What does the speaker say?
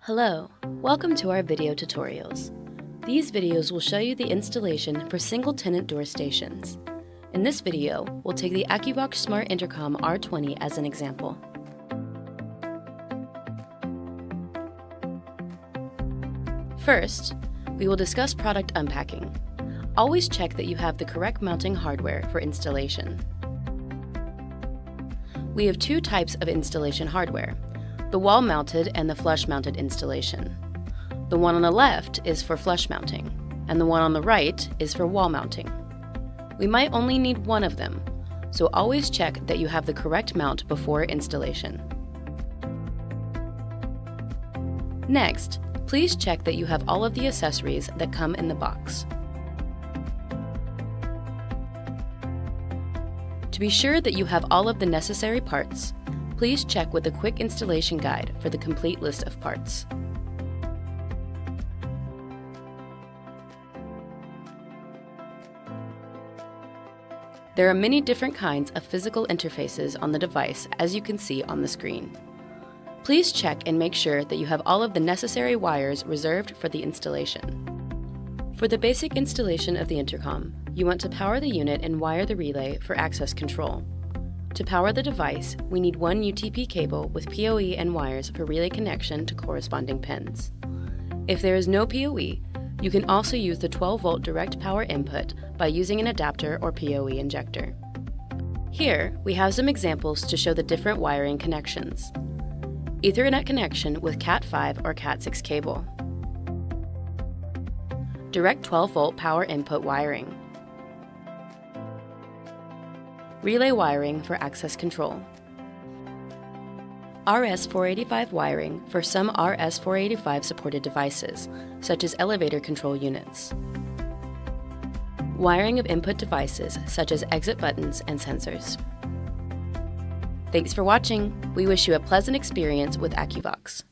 Hello, welcome to our video tutorials. These videos will show you the installation for single-tenant door stations. In this video, we'll take the Akuvox Smart Intercom R20 as an example. First, we will discuss product unpacking. Always check that you have the correct mounting hardware for installation. We have two types of installation hardware: the wall-mounted and the flush-mounted installation. The one on the left is for flush mounting, and the one on the right is for wall mounting. We might only need one of them, so always check that you have the correct mount before installation. Next, please check that you have all of the accessories that come in the box. To be sure that you have all of the necessary parts, please check with the quick installation guide for the complete list of parts. There are many different kinds of physical interfaces on the device, as you can see on the screen. Please check and make sure that you have all of the necessary wires reserved for the installation. For the basic installation of the intercom, you want to power the unit and wire the relay for access control. To power the device, we need one UTP cable with PoE and wires for relay connection to corresponding pins. If there is no PoE, you can also use the 12-volt direct power input by using an adapter or PoE injector. Here, we have some examples to show the different wiring connections. Ethernet connection with Cat5 or Cat6 cable. Direct 12-volt power input wiring. Relay wiring for access control. RS-485 wiring for some RS-485 supported devices, such as elevator control units. Wiring of input devices, such as exit buttons and sensors. Thanks for watching. We wish you a pleasant experience with Akuvox.